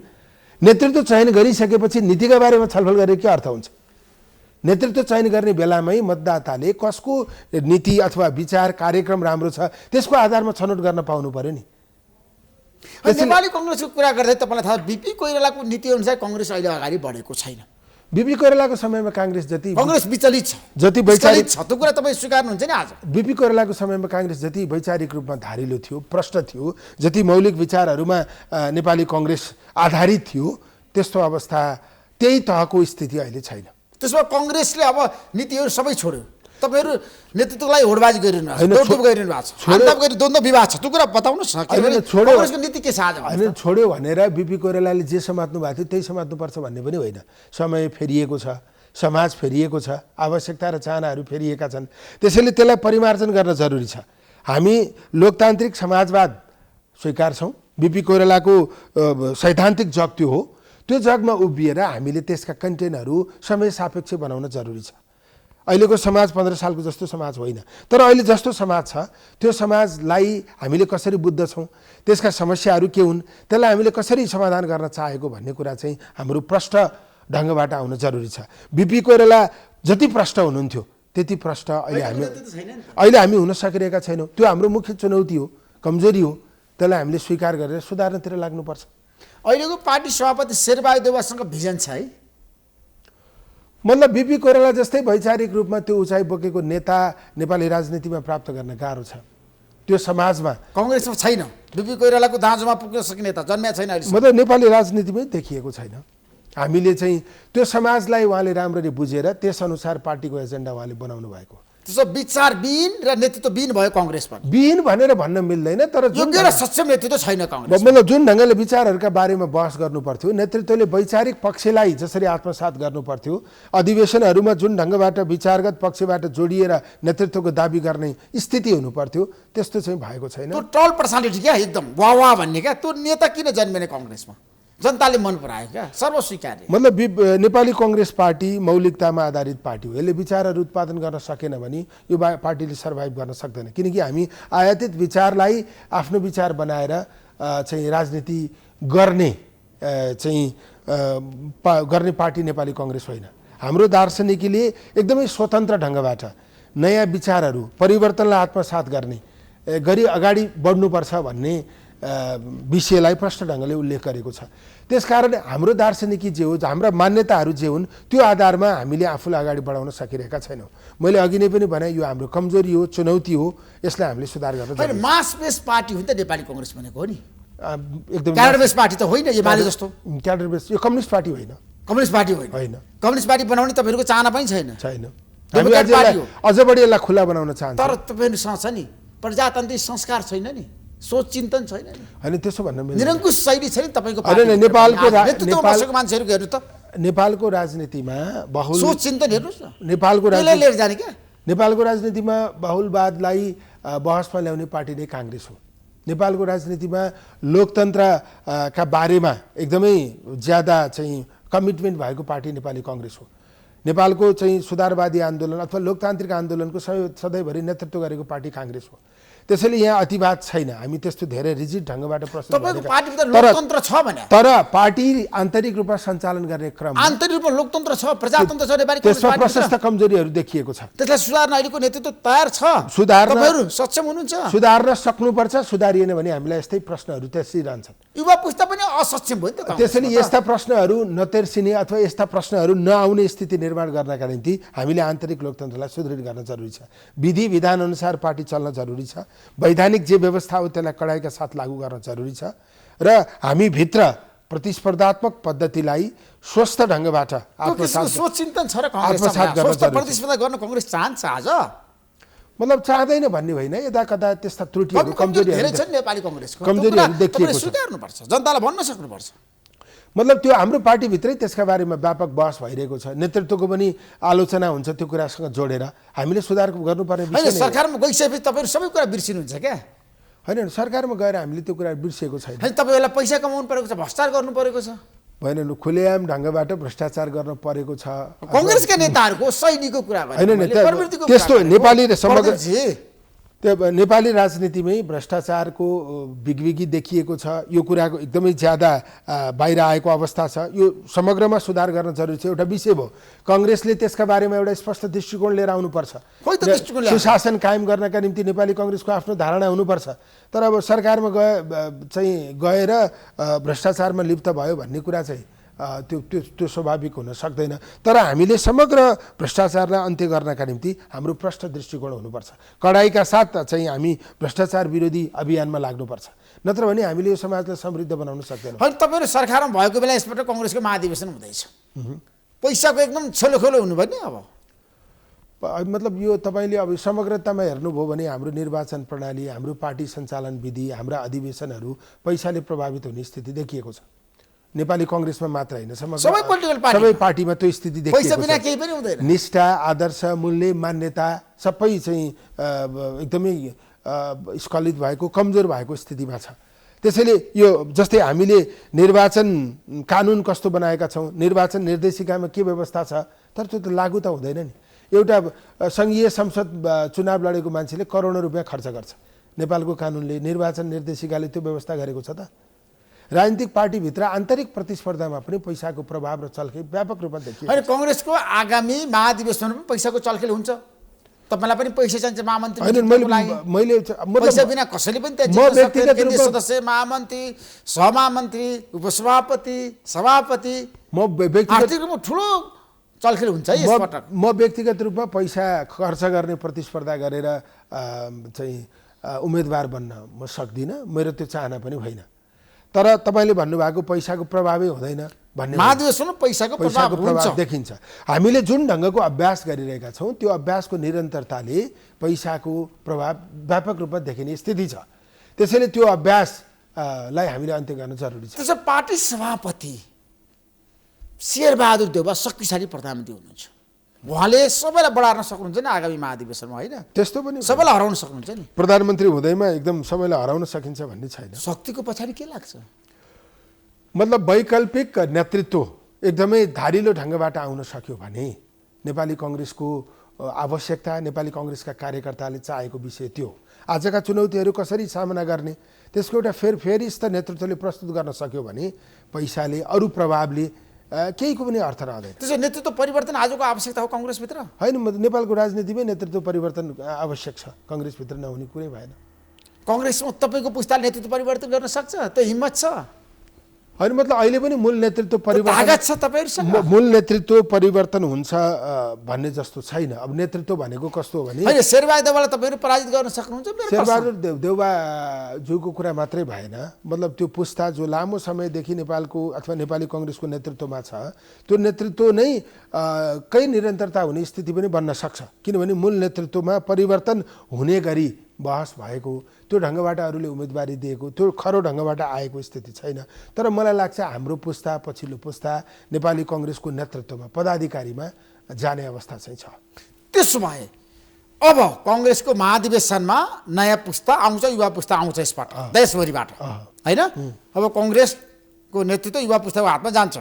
नेतृत्व चयन गरिसकेपछि नीतिका बारेमा छलफल गरेर के अर्थ हुन्छ? नेतृत्व चयन गर्ने बेलामै मतदाताले कसको नीति अथवा विचार कार्यक्रम राम्रो छ त्यसको आधारमा छनौट गर्न पाउनु पर्यो नि। नेपाली काङ्ग्रेसको कुरा गर्दै तपाईँलाई थाहा, बिपी कोइरालाको नीति अनुसार काङ्ग्रेस अहिले अगाडि बढेको छैन। बिपी कोइरालाको समयमा काङ्ग्रेस काङ्ग्रेस विचलित छ, जति वैचारिक छ, त्यो कुरा तपाईँ स्वीकार्नुहुन्छ नि? आज बिपी कोइरालाको समयमा काङ्ग्रेस जति वैचारिक रूपमा धारिलो थियो, प्रष्ट थियो, जति मौलिक विचारहरूमा नेपाली काङ्ग्रेस आधारित थियो, त्यस्तो अवस्था त्यही तहको स्थिति अहिले छैन। त्यसमा काङ्ग्रेसले अब नीतिहरू सबै छोड्यो। तपाईँहरू नेतृत्वलाई होडबाजी गरिरहनु भएको छ, द्वन्द्व विवाद छ, त्यो कुरा बताउनुहोस् न। काङ्ग्रेसको नीति के छ आज? होइन, छोड्यो भनेर बिपी कोइरालाले जे समात्नु भएको थियो त्यही समात्नुपर्छ भन्ने पनि होइन। समय फेरिएको छ, समाज फेरिएको छ, आवश्यकता र चाहनाहरू फेरिएका छन्। त्यसैले त्यसलाई परिमार्जन गर्न जरुरी छ। हामी लोकतान्त्रिक समाजवाद स्वीकार्छौँ। बिपी कोइरालाको सैद्धान्तिक जग त्यो हो। त्यो जगमा उभिएर हामीले त्यसका कन्टेन्टहरू समय सापेक्ष बनाउन जरुरी छ। अहिलेको समाज 15 सालको जस्तो समाज होइन, तर अहिले जस्तो समाज छ त्यो समाजलाई हामीले कसरी बुझ्दछौँ, त्यसका समस्याहरू के हुन्, त्यसलाई हामीले कसरी समाधान गर्न चाहेको भन्ने कुरा चाहिँ हाम्रो प्रष्ट ढङ्गबाट आउन जरुरी छ। बिपी कोइराला जति प्रष्ट हुनुहुन्थ्यो त्यति प्रष्ट अहिले हामी हुन सकिरहेका छैनौँ। त्यो हाम्रो मुख्य चुनौती हो, कमजोरी हो। त्यसलाई हामीले स्वीकार गरेर सुधार्नतिर लाग्नुपर्छ। अहिलेको पार्टी सभापति शेरबहादुर देउवासँग भिजन छ है? मतलब बिपी कोइराला जस्तै वैचारिक रूपमा त्यो उचाइ बोकेको नेता नेपाली राजनीतिमा प्राप्त गर्न गाह्रो छ। त्यो समाजमा काङ्ग्रेसमा छैन। बिपी कोइरालाको दाँजोमा पुग्न सक्ने नेता जन्मिया छैन अहिले। मतलब नेपाली राजनीतिमै देखिएको छैन। हामीले चाहिँ त्यो समाजलाई उहाँले राम्ररी बुझेर त्यसअनुसार पार्टीको एजेन्डा उहाँले बनाउनु भएको। त्यसो विचारविहीन र नेतृत्वविहीन भयो कङ्ग्रेस पनि। विहीन भनेर भन्न मिल्दैन, तर जुन योग्य र सक्षम नेतृत्व छैन कङ्ग्रेस। मतलब जुन ढङ्गले विचारहरूका बारेमा बहस गर्नु पर्थ्यो, नेतृत्वले वैचारिक पक्षलाई जसरी आत्मसात गर्नु पर्थ्यो, अधिवेशनहरूमा जुन ढङ्गबाट विचारगत पक्षबाट जोडिएर नेतृत्वको दाबी गर्ने स्थिति हुनु पर्थ्यो, त्यस्तो चाहिँ भएको छैन। त्यो टल पर्सनालिटी क्या, एकदम वाह भन्ने क्या, त्यो नेता किन जन्मेन कङ्ग्रेसमा? जनताले मन परायो क्या, सर्वस्वीकार्य। मतलब नेपाली कङ्ग्रेस पार्टी मौलिकतामा आधारित पार्टी हो। यसले विचारहरू उत्पादन गर्न सकेन भने यो पार्टीले सर्भाइभ गर्न सक्दैन, किनकि हामी आयातित विचारलाई आफ्नो विचार बनाएर चाहिँ राजनीति गर्ने गर्ने पार्टी नेपाली कङ्ग्रेस होइन। हाम्रो दार्शनिकीले एकदमै स्वतन्त्र ढङ्गबाट नयाँ विचारहरू, परिवर्तनलाई आत्मसात गरी अगाडि बढ्नुपर्छ भन्ने विषयलाई प्रष्ट ढङ्गले उल्लेख गरेको छ। त्यसकारण हाम्रो दार्शनिकी जे हो, हाम्रा मान्यताहरू जे हुन्, त्यो आधारमा हामीले आफूलाई अगाडि बढाउन सकिरहेका छैनौँ। मैले अघि नै पनि भने यो हाम्रो कमजोरी हो, चुनौती हो, यसलाई हामीले सुधार गर्न होइन। मास बेस पार्टी हो नि त नेपाली कङ्ग्रेस भनेको, हो नि? एकदम क्याडर बेस पार्टी त होइन एमाले जस्तो। क्याडर बेस यो कम्युनिस्ट पार्टी होइन। कम्युनिस्ट पार्टी होइन। कम्युनिस्ट पार्टी बनाउने तपाईँहरूको चाहना पनि छैन। हामी अझ बढी यसलाई खुला बनाउन चाहन्छौँ। तर तपाईँहरूसँग छ नि प्रजातान्त्रिक संस्कार छैन नि, सोच चिन्तन छैन नि। होइन त्यसो भन्नु मिल्दैन। निरङ्कुश शैली छैन तपाईँको। नेपालको मान्छेहरूको हेर्नु त, नेपालको राजनीतिमा बहुल सोच चिन्तन हेर्नुहोस् न। नेपालको लिएर जाने क्या। नेपालको राजनीतिमा बहुलवादलाई बहसमा ल्याउने पार्टी नै काङ्ग्रेस हो। नेपालको राजनीतिमा लोकतन्त्रका बारेमा एकदमै ज्यादा चाहिँ कमिटमेन्ट भएको पार्टी नेपाली कङ्ग्रेस हो। नेपालको चाहिँ सुधारवादी आन्दोलन अथवा लोकतान्त्रिक आन्दोलनको सधैँभरि नेतृत्व गरेको पार्टी काङ्ग्रेस हो। त्यसैले यहाँ अतिवाद छैन। हामी त्यस्तो धेरै रिजिड ढङ्गबाट प्रश्न तर पार्टी आन्तरिक रूपमा सञ्चालन गर्ने क्रम, आन्तरिक रूपमा लोकतन्त्र छ, प्रजातन्त्र छ, नेपाली त्यसमा प्रशस्त कमजोरीहरू देखिएको छ। त्यसलाई सुधार्न अहिलेको नेतृत्व तयार छ। सुधार्न सक्षम हुनुहुन्छ? सुधार्न सक्नुपर्छ। सुधारिएन भने हामीलाई यस्तै प्रश्नहरू तेर्सिरहन्छन्। युवा पुस्ता पनि असक्षम भयो नि त। त्यसैले यस्ता प्रश्नहरू नतेर्सिने अथवा यस्ता प्रश्नहरू नआउने स्थिति निर्माण गर्नका निम्ति हामीले आन्तरिक लोकतन्त्रलाई सुदृढ गर्न जरुरी छ। विधि विधान अनुसार पार्टी चल्न जरुरी छ। वैधानिक जे व्यवस्था हो त्यसलाई कडाइका साथ लागू गर्न जरुरी छ र हामी भित्र प्रतिस्पर्धात्मक पद्धतिलाई स्वस्थ ढङ्गबाट सोच चिन्तन छ र प्रतिस्पर्धा गर्न कङ्ग्रेस चाहन्छ आज? मतलब चाहदैन भन्ने होइन, यता कता त्यस्ता त्रुटिहरू कमजोरीहरू धेरै छन् नेपाली कङ्ग्रेसको, कमजोरीहरू देखिएको छ। सुधार्नुपर्छ, जनतालाई भन्न सक्नुपर्छ। मतलब त्यो हाम्रो पार्टीभित्रै त्यसका बारेमा व्यापक बहस भइरहेको छ। नेतृत्वको पनि आलोचना हुन्छ त्यो कुरासँग जोडेर। हामीले सुधार गर्नुपर्ने विषय सरकारमा गइसकेपछि तपाईँहरू सबै कुरा बिर्सिनुहुन्छ क्या? होइन, सरकारमा गएर हामीले त्यो कुरा बिर्सिएको छैन। तपाईँहरूलाई पैसा कमाउनु परेको छ, भ्रष्टाचार गर्नु परेको छ, होइन खुलेआम ढङ्गबाट भ्रष्टाचार गर्न परेको छ। कङ्ग्रेसका नेताहरूको शैलीको कुरा होइन, त्यस्तो नेपाली समग्र त्यो नेपाली राजनीतिमै भ्रष्टाचारको बिगबिगी देखिएको छ। यो कुराको एकदमै ज्यादा बाहिर आएको अवस्था छ। यो समग्रमा सुधार गर्न जरुरी छ। एउटा विषय भयो, कङ्ग्रेसले त्यसका बारेमा एउटा स्पष्ट दृष्टिकोण लिएर आउनुपर्छ। सुशासन कायम गर्नका निम्ति नेपाली कङ्ग्रेसको आफ्नो धारणा हुनुपर्छ। तर अब सरकारमा गएर भ्रष्टाचारमा लिप्त भयो भन्ने कुरा चाहिँ त्यो स्वाभाविक हुन सक्दैन। तर हामीले समग्र भ्रष्टाचारलाई अन्त्य गर्नका निम्ति हाम्रो प्रष्ट दृष्टिकोण हुनुपर्छ। कडाइका साथ चाहिँ हामी भ्रष्टाचार विरोधी अभियानमा लाग्नुपर्छ, नत्र भने हामीले यो समाजलाई समृद्ध बनाउन सक्दैनौँ। होइन, तपाईँहरू सरकारमा भएको बेला यसपल्ट कङ्ग्रेसको महाधिवेशन हुँदैछ, पैसाको एकदम छोलो हुनुभयो नि। अब मतलब यो तपाईँले अब समग्रतामा हेर्नुभयो भने हाम्रो निर्वाचन प्रणाली, हाम्रो पार्टी सञ्चालन विधि, हाम्रा अधिवेशनहरू पैसाले प्रभावित हुने स्थिति देखिएको छ। नेपाली कङ्ग्रेसमा मात्र होइन, सबै पार्टीमा त्यो स्थिति देखिएको छ। निष्ठा, आदर्श, मूल्य, मान्यता सबै चाहिँ एकदमै स्खलित भएको, कमजोर भएको स्थितिमा छ। त्यसैले यो जस्तै हामीले निर्वाचन कानुन कस्तो बनाएका छौँ, निर्वाचन निर्देशिकामा के व्यवस्था छ, तर त्यो त लागू त हुँदैन नि। एउटा सङ्घीय संसद चुनाव लडेको मान्छेले करोडौँ रुपियाँ खर्च गर्छ। नेपालको कानुनले, निर्वाचन निर्देशिकाले त्यो व्यवस्था गरेको छ त? राजनीतिक पार्टीभित्र आन्तरिक प्रतिस्पर्धामा पनि पैसाको प्रभाव र चलखेल व्यापक रूपमा देखियो। होइन, कङ्ग्रेसको आगामी महाधिवेशनमा पनि पैसाको चलखेल हुन्छ। तपाईँलाई पनि पैसा चाहिन्छ महामन्त्री? मैले पैसा बिना कसैले पनि केन्द्रीय सदस्य, महामन्त्री, सहमहामन्त्री, उपसभापति, सभापति, आर्थिक रूपमा ठुलो चलखेल हुन्छ है यसपटक। म व्यक्तिगत रूपमा पैसा खर्च गर्ने प्रतिस्पर्धा गरेर चाहिँ उम्मेदवार बन्न म सक्दिनँ, मेरो त्यो चाहना पनि होइन। तर तपाईँले भन्नुभएको पैसाको प्रभावै हुँदैन, भन्ने महाधिवेशनमा पैसाको पैसाको प्रभाव हुन्छ। प्रभाव देखिन्छ। हामीले जुन ढङ्गको अभ्यास गरिरहेका छौँ त्यो अभ्यासको निरन्तरताले पैसाको प्रभाव व्यापक रूपमा देखिने स्थिति छ। त्यसैले त्यो अभ्यासलाई हामीले अन्त्य गर्न जरुरी छ। त्यसो पार्टी सभापति शेरबहादुर देउवा शक्तिशाली प्रधानमन्त्री हुनुहुन्छ, उहाँले सबैलाई बढार्न सक्नुहुन्छ नि आगामी महाधिवेशनमा, होइन? त्यस्तो पनि सबैलाई हराउन सक्नुहुन्छ नि। प्रधानमन्त्री हुँदैमा एकदम सबैलाई हराउन सकिन्छ भन्ने छैन। शक्तिको पछाडि के लाग्छ? मतलब वैकल्पिक नेतृत्व एकदमै धारिलो ढङ्गबाट आउन सक्यो भने नेपाली कङ्ग्रेसको आवश्यकता, नेपाली कङ्ग्रेसका कार्यकर्ताले चाहेको विषय त्यो आजका चुनौतीहरू कसरी सामना गर्ने त्यसको एउटा फेरिस्त नेतृत्वले प्रस्तुत गर्न सक्यो भने पैसाले अरू प्रभावले केहीको पनि अर्थ रहँदैन। त्यसो नेतृत्व परिवर्तन आजको आवश्यकता हो कङ्ग्रेसभित्र? होइन, नेपालको राजनीतिमै नेतृत्व परिवर्तन आवश्यक छ, कङ्ग्रेसभित्र नहुने कुरै भएन। कङ्ग्रेसमा तपाईँको पुस्ताले नेतृत्व परिवर्तन गर्न सक्छ? त्यो हिम्मत छ? होइन, मतलब अहिले पनि मूल नेतृत्व परिवर्तन तागत छ तपाईँहरूसँग? मूल नेतृत्व परिवर्तन हुन्छ भन्ने जस्तो छैन। अब नेतृत्व भनेको कस्तो हो भने होइन, शेरबहादुर देउवालाई तपाईँहरू पराजित गर्न सक्नुहुन्छ? शेरबहादुर देउवाज्यूको कुरा मात्रै भएन, मतलब त्यो पुस्ता जो लामो समयदेखि नेपालको अथवा नेपाली कङ्ग्रेसको नेतृत्वमा छ त्यो नेतृत्व नै कहीँ निरन्तरता हुने स्थिति पनि बन्न सक्छ, किनभने मूल नेतृत्वमा परिवर्तन हुने गरी बहस भएको, त्यो ढङ्गबाट अरूले उम्मेदवारी दिएको, त्यो खरो ढङ्गबाट आएको स्थिति छैन। तर मलाई लाग्छ हाम्रो पुस्ता पछिल्लो पुस्ता नेपाली कङ्ग्रेसको नेतृत्वमा पदाधिकारीमा जाने अवस्था चाहिँ छ। त्यसो भए अब कङ्ग्रेसको महाधिवेशनमा नयाँ पुस्ता आउँछ, युवा पुस्ता आउँछ यसबाट देशभरिबाट, होइन? अब कङ्ग्रेसको नेतृत्व युवा पुस्ताको हातमा जान्छ।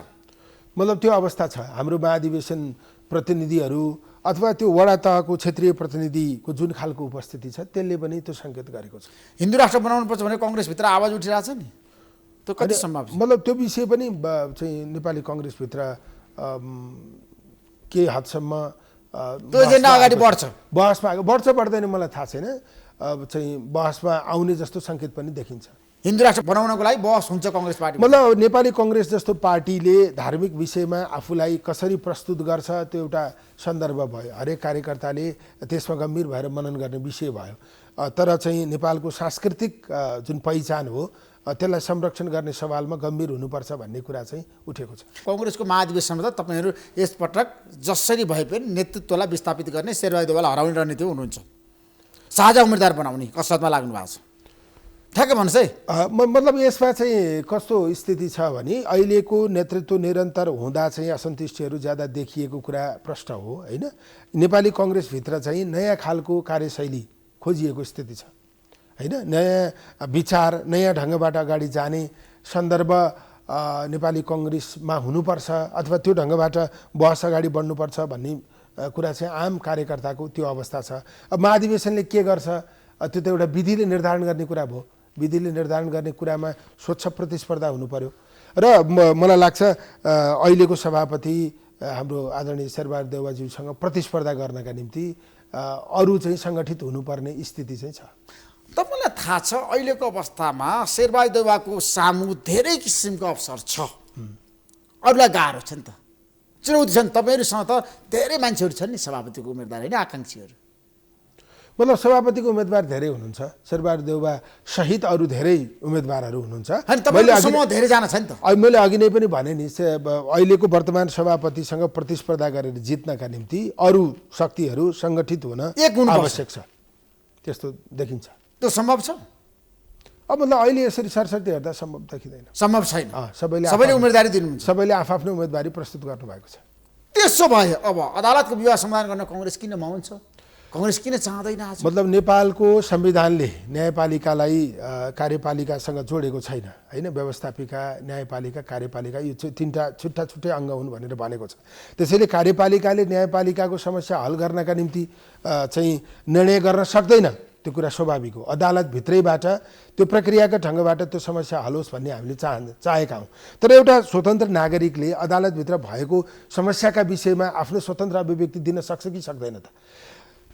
मतलब त्यो अवस्था छ। हाम्रो महाधिवेशन प्रतिनिधिहरू अथवा त्यो वडा तहको क्षेत्रीय प्रतिनिधिको जुन खालको उपस्थिति छ त्यसले पनि त्यो सङ्केत गरेको छ। हिन्दू राष्ट्र बनाउनुपर्छ भने कङ्ग्रेसभित्र आवाज उठिरहेछ नि, त्यो कति सम्भव छ? मतलब त्यो विषय पनि चाहिँ नेपाली कङ्ग्रेसभित्र केही हदसम्म त्यो एजेन्डा अगाडि बढ्छ, बहसमा बढ्छ बढ्दैन मलाई थाहा छैन, चाहिँ बहसमा आउने जस्तो सङ्केत पनि देखिन्छ। हिन्दू राष्ट्र बनाउनको लागि बहस हुन्छ कङ्ग्रेस पार्टी? मतलब नेपाली कङ्ग्रेस जस्तो पार्टीले धार्मिक विषयमा आफूलाई कसरी प्रस्तुत गर्छ त्यो एउटा सन्दर्भ भयो, हरेक कार्यकर्ताले त्यसमा गम्भीर भएर मनन गर्ने विषय भयो। तर चाहिँ नेपालको सांस्कृतिक जुन पहिचान हो त्यसलाई संरक्षण गर्ने सवालमा गम्भीर हुनुपर्छ भन्ने कुरा चाहिँ उठेको छ। कङ्ग्रेसको महाधिवेशनमा त तपाईँहरू यसपटक जसरी भए पनि नेतृत्वलाई विस्थापित गर्ने, शेरबहादुर देउवालाई हराउने रणनीति हुनुहुन्छ, साझा उम्मेदवार बनाउने कसरतमा लाग्नु भएको छ, ठ्याक्कै भन्नुहोस् है। मतलब यसमा चाहिँ कस्तो स्थिति छ भने अहिलेको नेतृत्व निरन्तर हुँदा चाहिँ असन्तुष्टिहरू ज्यादा देखिएको कुरा प्रश्न हो, होइन? नेपाली कङ्ग्रेसभित्र चाहिँ नयाँ खालको कार्यशैली खोजिएको स्थिति छ, होइन? नयाँ विचार, नयाँ ढङ्गबाट अगाडि जाने सन्दर्भ नेपाली कङ्ग्रेसमा हुनुपर्छ अथवा त्यो ढङ्गबाट बहस अगाडि बढ्नुपर्छ भन्ने कुरा चाहिँ आम कार्यकर्ताको त्यो अवस्था छ। अब महाधिवेशनले के गर्छ त्यो त एउटा विधिले निर्धारण गर्ने कुरा भयो। विधिले निर्धारण गर्ने कुरामा स्वच्छ प्रतिस्पर्धा हुनु पर्यो र मलाई लाग्छ अहिलेको सभापति हाम्रो आदरणीय शेरबहादुर देउवाज्यूसँग प्रतिस्पर्धा गर्नका निम्ति अरू चाहिँ सङ्गठित हुनुपर्ने स्थिति चाहिँ छ। तपाईँलाई थाहा छ अहिलेको अवस्थामा शेरबहादुर देउवाको सामु धेरै किसिमको अवसर छ, अरूलाई गाह्रो छ नि त, चुनौती छन्। तपाईँहरूसँग त धेरै मान्छेहरू छन् नि सभापतिको उम्मेदवार, होइन? आकाङ्क्षीहरू मतलब सभापतिको उम्मेदवार धेरै हुनुहुन्छ, शेरबहादुर देउवा सहित अरू धेरै उम्मेदवारहरू हुनुहुन्छ। धेरैजना छ नि त। मैले अघि नै पनि भने नि अहिलेको वर्तमान सभापतिसँग प्रतिस्पर्धा गरेर जित्नका निम्ति अरू शक्तिहरू सङ्गठित हुन आवश्यक छ, त्यस्तो देखिन्छ। त्यो सम्भव छ? अब मतलब अहिले यसरी सरसर्ती हेर्दा सम्भव देखिँदैन, सम्भव छैन। सबैले उम्मेदवारी दिनुहुन्छ, सबैले आफ्नो उम्मेदवारी प्रस्तुत गर्नुभएको छ। त्यसो भए अब अदालतको विवाद समाधान गर्न कङ्ग्रेस किन मान्छ? कङ्ग्रेस किन चाहँदैन आज? मतलब नेपालको संविधानले न्यायपालिकालाई कार्यपालिकासँग जोडेको छैन, होइन? व्यवस्थापिका, न्यायपालिका, कार्यपालिका यो तिनवटा छुट्टा छुट्टै अङ्ग हुन् भनेर भनेको छ। त्यसैले कार्यपालिकाले न्यायपालिकाको समस्या हल गर्नका निम्ति चाहिँ निर्णय गर्न सक्दैन, त्यो कुरा स्वाभाविक हो। अदालतभित्रैबाट त्यो प्रक्रियाका ढङ्गबाट त्यो समस्या हल होस् भन्ने हामीले चाहेका हौँ। तर एउटा स्वतन्त्र नागरिकले अदालतभित्र भएको समस्याका विषयमा आफ्नो स्वतन्त्र अभिव्यक्ति दिन सक्छ कि सक्दैन त?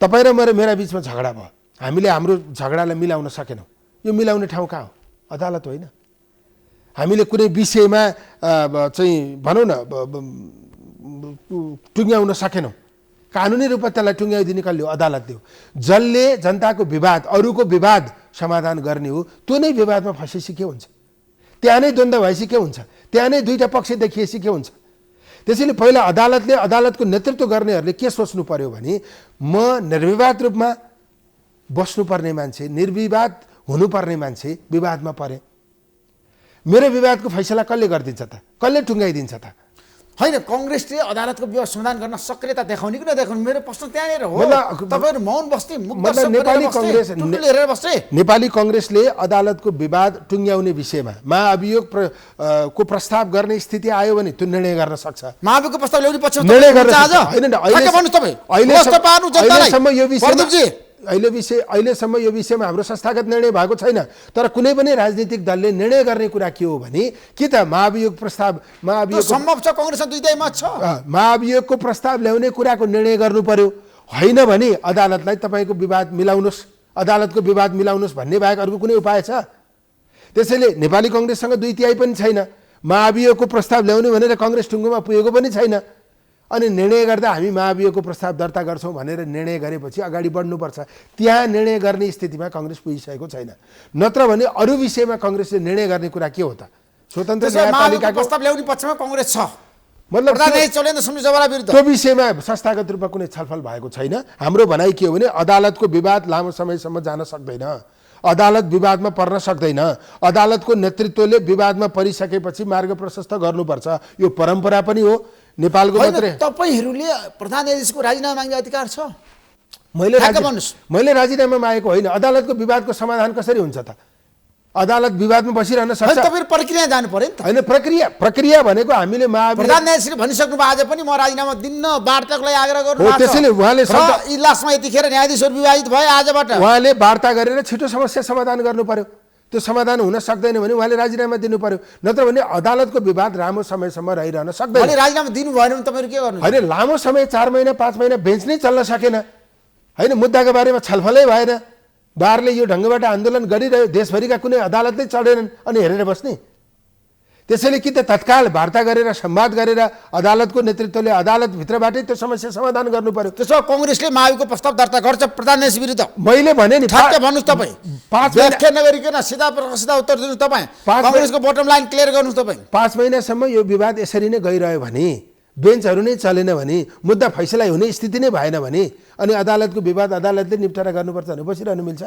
तपाईँ र मेरा बिचमा झगडा भयो, हामीले हाम्रो झगडालाई मिलाउन सकेनौँ, यो मिलाउने ठाउँ कहाँ हो? अदालत होइन। हामीले कुनै विषयमा चाहिँ भनौँ न टुङ्ग्याउन सकेनौँ, कानुनी रूपमा त्यसलाई टुङ्ग्याइदिने कसले हो? अदालतले हो। जसले जनताको विवाद, अरूको विवाद समाधान गर्ने हो, त्यो नै विवादमा फसेपछि के हुन्छ? त्यहाँ नै द्वन्द्व भएपछि के हुन्छ? त्यहाँ नै दुईटा पक्ष देखिएपछि के हुन्छ? त्यसैले पहिला अदालतको नेतृत्व गर्नेहरूले के सोच्नु पर्यो भने म निर्विवाद रूपमा बस्नुपर्ने मान्छे, निर्विवाद हुनुपर्ने मान्छे विवादमा परे, मेरो विवादको फैसला कसले गरिदिन्छ त? कसले टुङ्गाइदिन्छ त? होइन, कांग्रेसले अदालतको विवाद समाधान गर्न सक्रियता देखाउने कि नदेखाउने मेरो प्रश्न त्यहाँनिर हो। तपाईहरु मौन बस्ने, नेपाली कांग्रेसले अदालतको विवाद टुङ्ग्याउने विषयमा महाअभियोग को प्रस्ताव गर्ने स्थिति आयो भने त्यो निर्णय गर्न सक्छ। महाअभियोगको प्रस्ताव ल्याउने पक्षमा निर्णय गर्न अहिलेसम्म यो विषयमा हाम्रो संस्थागत निर्णय भएको छैन। तर कुनै पनि राजनीतिक दलले निर्णय गर्ने कुरा के हो भने कि त महाअभियोग सम्भव छ, कांग्रेसमा दुईटै मत छ, महाअभियोगको प्रस्ताव ल्याउने कुराको निर्णय गर्नु पर्यो। होइन भने अदालतलाई तपाईको विवाद मिलाउनुस्, अदालतको विवाद मिलाउनुस् भन्ने बाहेक अर्को कुनै उपाय छ? त्यसैले नेपाली कांग्रेससँग 2/3 पनि छैन। महाअभियोगको प्रस्ताव ल्याउने भनेर कांग्रेस टुङ्गोमा पुगेको पनि छैन। अनि निर्णय गर्दा हामी महाअभियोगको प्रस्ताव दर्ता गर्छौँ भनेर निर्णय गरेपछि अगाडि बढ्नुपर्छ। त्यहाँ निर्णय गर्ने स्थितिमा कांग्रेस पुगिसकेको छैन। नत्र भने अरू विषयमा कांग्रेसले निर्णय गर्ने कुरा के हो त? स्वतन्त्र न्यायपालिकाको प्रस्ताव ल्याउने पक्षमा कांग्रेस छ, मतलब त्यो विषयमा संस्थागत रूपमा कुनै छलफल भएको छैन। हाम्रो भनाइ के हो भने अदालतको विवाद लामो समयसम्म जान सक्दैन, अदालत विवादमा पर्न सक्दैन। अदालतको नेतृत्वले विवादमा परिसकेपछि मार्ग प्रशस्त गर्नुपर्छ। यो परम्परा पनि हो नेपालको। मात्रै तपाईहरुले प्रधान न्यायाधीशको राजीनामा माग्ने अधिकार छ। मैले राजीनामा मागेको होइन। अदालतको विवादको समाधान कसरी हुन्छ त? अदालत विवादमा बसिरहन सक्छ। तपाईहरु प्रक्रिया जानु पर्यो नि त। हैन, प्रक्रिया भनेको हामीले प्रधान न्यायाधीशले भनिसक्नु भयो आज पनि म राजीनामा दिन्न, वार्ताको लागि आग्रह गर्नु भएको छ। त्यसैले उहाँले इजलासमा यतिखेर न्यायाधीशहरु विवादित भए आजबाट उहाँले वार्ता गरेर छिटो समस्या समाधान गर्नु पर्यो। त्यो समाधान हुन सक्दैन भने उहाँले राजीनामा दिनु पर्यो। नत्र भने अदालतको विवाद लामो समयसम्म रहिरहन सक्दैन। अनि राजीनामा दिनु भएन भने तपाईहरु के गर्नु? हैन, लामो समय 4 महिना 5 महिना बेन्च नै चल्न सकेन। हैन, मुद्दाको बारेमा छलफलै भएन। बारले यो ढङ्गबाट आन्दोलन गरिरह्यो, देशभरिका कुनै अदालत नै चढेनन् अनि हेरेर बस्ने। त्यसैले कि त तत्काल वार्ता गरेर संवाद गरेर अदालतको नेतृत्वले अदालतभित्रबाटै त्यो समस्या समाधान गर्नु पर्यो। त्यसो कांग्रेसले महाअभियोगको प्रस्ताव दर्ता गर्छ प्रधान न्यायाधीश विरुद्ध। मैले भने नि ठ्याक्कै भन्नुस् तपाई, व्याख्या नगरिकन सीधा उत्तर दिनुस् तपाई। कांग्रेसको बटम लाइन क्लियर गर्नुस् तपाई। 5 महिनासम्म यो विवाद यसरी नै गइरह्यो भने, बेन्चहरू नै चलेन भने, मुद्दा फैसला हुने स्थिति नै भएन भने अनि अदालतको विवाद अदालतले निपटारा गर्नुपर्छ भने बसिरहनु मिल्छ?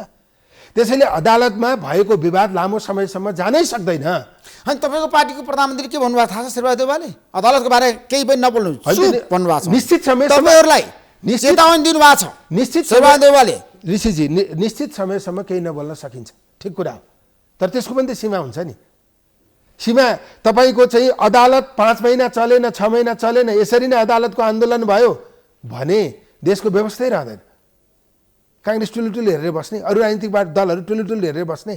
त्यसैले अदालतमा भएको विवाद लामो समयसम्म जानै सक्दैन। अनि तपाईको पार्टीको प्रधानमन्त्री के भन्नुभएको थाहा छ? शेरबहादुर देउवाले अदालतको बारे केही पनि नबोल्नु भन्नुभएको छ। निश्चित समयसम्म तपाईहरुलाई चेतावनी दिनुभएको छ निश्चित शेरबहादुर देउवाले। ऋषिजी, निश्चित समयसम्म केही नबोल्न सकिन्छ, ठिक कुरा हो। तर त्यसको पनि त सीमा हुन्छ नि। सीमा तपाईको चाहिँ अदालत 5 महिना चलेन, 6 महिना चलेन, यसरी नै अदालतको आन्दोलन भयो भने देशको व्यवस्थै रहँदैन। कांग्रेस टुलुटुल हेरेर बस्ने, अरू राजनीतिक दलहरू टुलुटुल हेरेर बस्ने।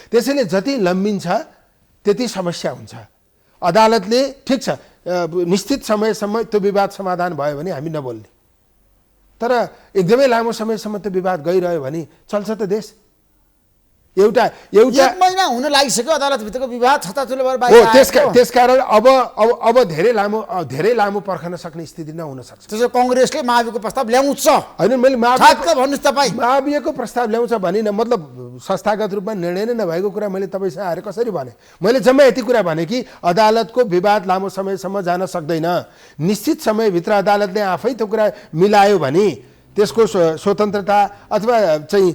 त्यसैले जति लम्बिन्छ त्यति समस्या हुन्छ। अदालतले ठिक छ निश्चित समयसम्म त्यो विवाद समाधान भयो भने हामी नबोल्ने, तर एकदमै लामो समयसम्म त्यो विवाद गइरह्यो भने चल्छ त देश? एउटा 1 महिना हुन लागिसक्यो अदालतभित्रको विवाद छताछुलो भएर बाहिर आयो। त्यसकारण अब धेरै लामो पर्खन सक्ने स्थिति नहुन सक्छ। त्यसो कांग्रेसले महाअभियोगको प्रस्ताव ल्याउँछ। हैन, मैले ठ्याक्क भन्नुस् तपाई। महाअभियोगको प्रस्ताव ल्याउँछ भनिन, मतलब संस्थागत रूपमा निर्णय नै नभएको कुरा मैले तपाईसँग आएर कसरी भने? मैले जम्मा यति कुरा भने कि अदालतको विवाद लामो समयसम्म जान सक्दैन। निश्चित समयभित्र अदालतले आफै त्यो कुरा मिलायो भने त्यसको स्वतन्त्रता अथवा चाहिँ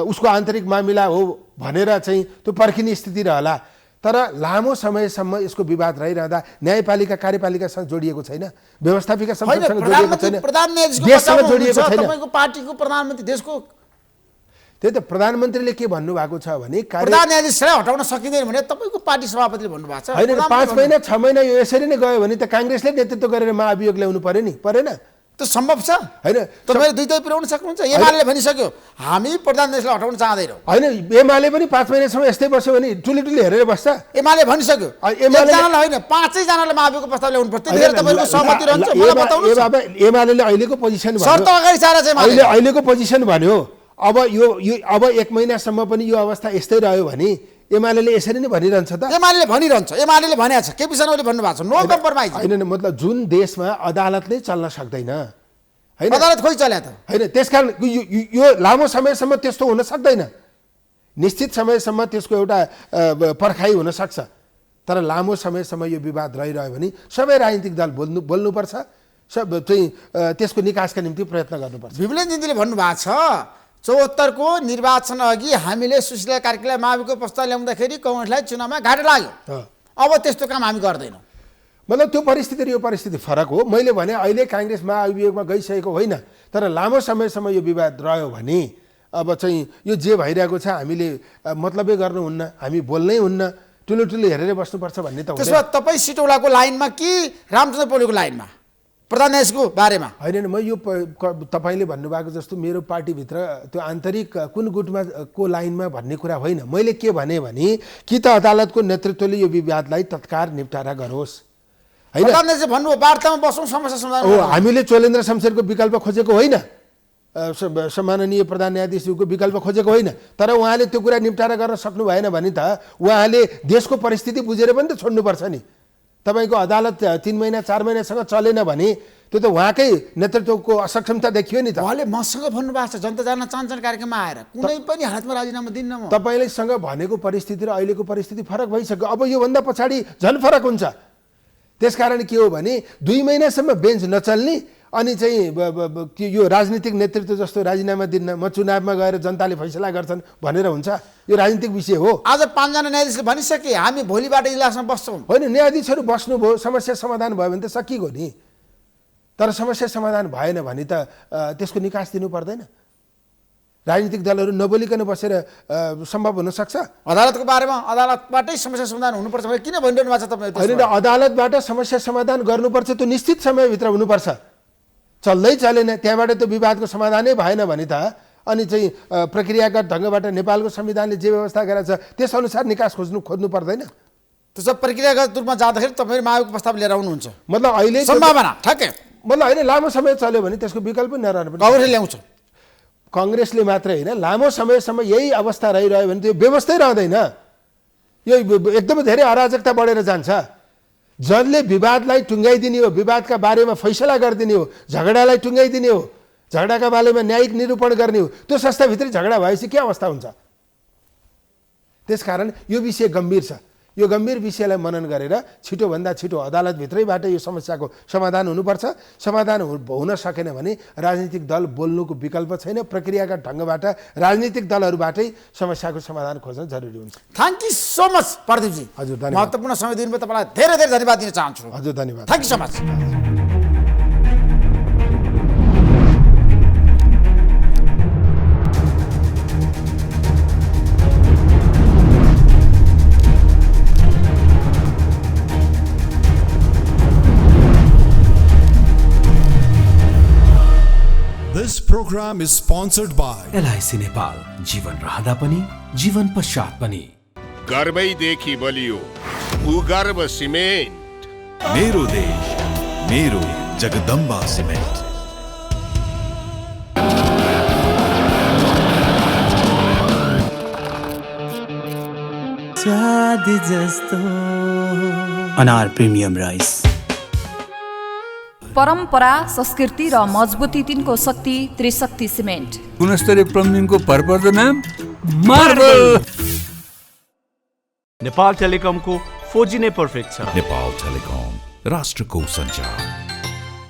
उसको आन्तरिक मामिला हो भनेर चाहिँ त्यो पर्खिने स्थिति रहला। तर लामो समयसम्म यसको विवाद रहिरहँदा न्यायपालिका कार्यपालिकासँग जोडिएको छैन, व्यवस्थापिका संस्थासँग जोडिएको छैन, देशसँग जोडिएको छैन। तपाईको पार्टीको प्रधानमन्त्री देशको त्यही त प्रधानमन्त्रीले के भन्नुभएको छ भने प्रधान न्यायाधीशलाई हटाउन सकिँदैन भने तपाईको पार्टी सभापतिले भन्नुभएको छ। हैन, 5 महिना 6 महिना यो यसरी नै गयो भने त कांग्रेसले नेतृत्व गरेर महाअभियोग ल्याउनु पर्यो नि, परेन? त्यो सम्भव छ? हैन, तपाईले दुईटै पुर्याउन सक्नुहुन्छ। एमाले भनिसक्यो हामी प्रधान न्यायाधीशलाई हटाउन चाहदैनौँ। हैन, एमाले पनि 5 महिनासम्म यस्तै बस्यो भने टुली हेरेर बस्छ। एमाले भनिसक्यो, एकजनाले होइन 5 जनाले महाअभियोगको प्रस्ताव ल्याउनु पर्छ। त्यतिखेर तपाईको सहमति रहन्छ? मलाई बताउनुस्। एमालेले अहिलेको पोजिसन भन्यो, शर्त अगाडि सारा चाहिँ अहिलेको पोजिसन भन्यो। अब यो 1 महिनासम्म पनि यो अवस्था यस्तै रह्यो भने एमालेले यसरी नै भनिरहन्छ त? एमालेले भनिरहन्छ, एमालेले भनेको छ, केपी शर्माले भन्नुभएको छ नो कम्प्रोमाइज। हैन, मतलब जुन देशमा अदालत नै चल्न सक्दैन, हैन, अदालत खोइ चल्या त? हैन, त्यसकारण यो लामो समयसम्म त्यस्तो हुन सक्दैन। निश्चित समयसम्म त्यसको एउटा पर्खाइ हुन सक्छ। तर लामो समयसम्म यो विवाद रहिरह्यो भने सबै राजनीतिक दल बोल्नुपर्छ, सब चाहिँ त्यसको निकासका निम्ति प्रयत्न गर्नुपर्छ। विमलेन्द्रजीले भन्नुभएको छ 74 को निर्वाचन अघि हामीले सुशीला कार्कीलाई माविको प्रस्ताव ल्याउँदाखेरि कङ्ग्रेसलाई चुनावमा घाटा लाग्यो, अब त्यस्तो काम हामी गर्दैनौँ। मतलब त्यो परिस्थिति र यो परिस्थिति फरक हो। मैले भने अहिले काङ्ग्रेस महाअभियोगमा गइसकेको होइन, तर लामो समयसम्म यो विवाद रह्यो भने अब चाहिँ यो जे भइरहेको छ हामीले मतलबै गर्नुहुन्न, हामी बोल्नै हुन्न, ठुलो हेरेर बस्नुपर्छ भन्ने त त्यसो भए तपाईँ सिटौलाको लाइनमा कि रामचन्द्र पौडेलको लाइनमा प्रधान न्यायाधीशको बारेमा? होइन, म यो तपाईँले भन्नुभएको जस्तो मेरो पार्टीभित्र त्यो आन्तरिक कुन गुटमा को लाइनमा भन्ने कुरा होइन। मैले के भने कि त अदालतको नेतृत्वले यो विवादलाई तत्काल निपटारा गरोस्, होइन? प्रधान न्यायाधीश भन्नुभयो वार्तामा बसौँ, समस्या समाधान हो। हामीले चोलेन्द्र शमशेरको विकल्प खोजेको होइन, सम्माननीय प्रधान न्यायाधीशको विकल्प खोजेको होइन, तर उहाँले त्यो कुरा निपटारा गर्न सक्नु भएन भने त उहाँले देशको परिस्थिति बुझेर पनि त छोड्नुपर्छ नि। तपाईँको अदालत 3 महिना 4 महिनासँग चलेन भने त्यो त उहाँकै नेतृत्वको असक्षमता देखियो नि त। उहाँले मसँग भन्नुभएको छ जनता जान्न चाहन्छन् कार्यक्रममा आएर कुनै पनि हालतमा राजीनामा दिन्न म। तपाईँलेसँग भनेको परिस्थिति र अहिलेको परिस्थिति फरक भइसक्यो। अब योभन्दा पछाडि झन् फरक हुन्छ। त्यसकारण के हो भने 2 महिनासम्म बेन्च नचल्ने अनि चाहिँ यो राजनीतिक नेतृत्व जस्तो राजीनामा दिन्न, म चुनावमा गएर जनताले फैसला गर्छन् भनेर हुन्छ? यो राजनीतिक विषय हो। आज 5 जना न्यायाधीशले भनिसके हामी भोलिबाट इजलासमा बस्छौँ। होइन, न्यायाधीशहरू बस्नुभयो, समस्या समाधान भयो भने त सकिगयो नि। तर समस्या समाधान भएन भने त त्यसको निकास दिनु पर्दैन? राजनीतिक दलहरू नबोलिकन बसेर सम्भव हुन सक्छ? अदालतको बारेमा अदालतबाटै समस्या समाधान हुनुपर्छ भने किन भनिरहनु भएको छ तपाईँ? होइन, अदालतबाट समस्या समाधान गर्नुपर्छ, त्यो निश्चित समयभित्र हुनुपर्छ। चल्दै चलेन, त्यहाँबाट त्यो विवादको समाधानै भएन भने त अनि चाहिँ प्रक्रियागत ढङ्गबाट नेपालको संविधानले जे व्यवस्था गरेको छ त्यसअनुसार निकास खोज्नु पर्दैन? त्यो सब प्रक्रियागत रूपमा जाँदाखेरि तपाईँ माविको प्रस्ताव लिएर आउनुहुन्छ? मतलब अहिले सम्भावना ठ्याक्कै, मतलब होइन, लामो समय चल्यो भने त्यसको विकल्प नरहनु पर्छ। कङ्ग्रेसले ल्याउँछ, काङ्ग्रेसले मात्रै होइन, लामो समयसम्म यही अवस्था रहिरह्यो भने त्यो व्यवस्थै रहँदैन। यो एकदमै धेरै अराजकता बढेर जान्छ। जसले विवादलाई टुङ्गाइदिने हो, विवादका बारेमा फैसला गरिदिने हो, झगडालाई टुङ्गाइदिने हो, झगडाका बारेमा न्यायिक निरूपण गर्ने हो, त्यो संस्थाभित्रै झगडा भएपछि के अवस्था हुन्छ? त्यसकारण यो विषय गम्भीर छ। यो गम्भीर विषयलाई मनन गरेर छिटोभन्दा छिटो अदालतभित्रैबाट यो समस्याको समाधान हुनुपर्छ। समाधान हुन सकेन भने राजनीतिक दल बोल्नुको विकल्प छैन। प्रक्रियाका ढङ्गबाट राजनीतिक दलहरूबाटै समस्याको समाधान खोज्न जरुरी हुन्छ। Thank you so much प्रदीपजी। हजुर, धन्यवाद। महत्त्वपूर्ण समय दिनुभयो, तपाईँलाई धेरै धेरै धन्यवाद दिन चाहन्छु। हजुर, धन्यवाद। Thank you so much. This program is sponsored by LIC Nepal, जीवन रहँदा पनि जीवन पश्चात पनि। गर्वैदेखि बलियो भूगर्भ सिमेन्ट। मेरो देश, मेरो जगदम्बा सिमेन्ट। स्वाद जस्तो अनार प्रिमियम राइस। परम्परा, संस्कृति र मजबुती तिनको शक्ति त्रिशक्ति सिमेन्ट। गुणस्तरीय प्लम्बिङको भरपर्दो नाम मार्बल। नेपाल टेलिकमको 4G नै पर्फेक्ट छ। नेपाल टेलिकम, राष्ट्रको सञ्चार।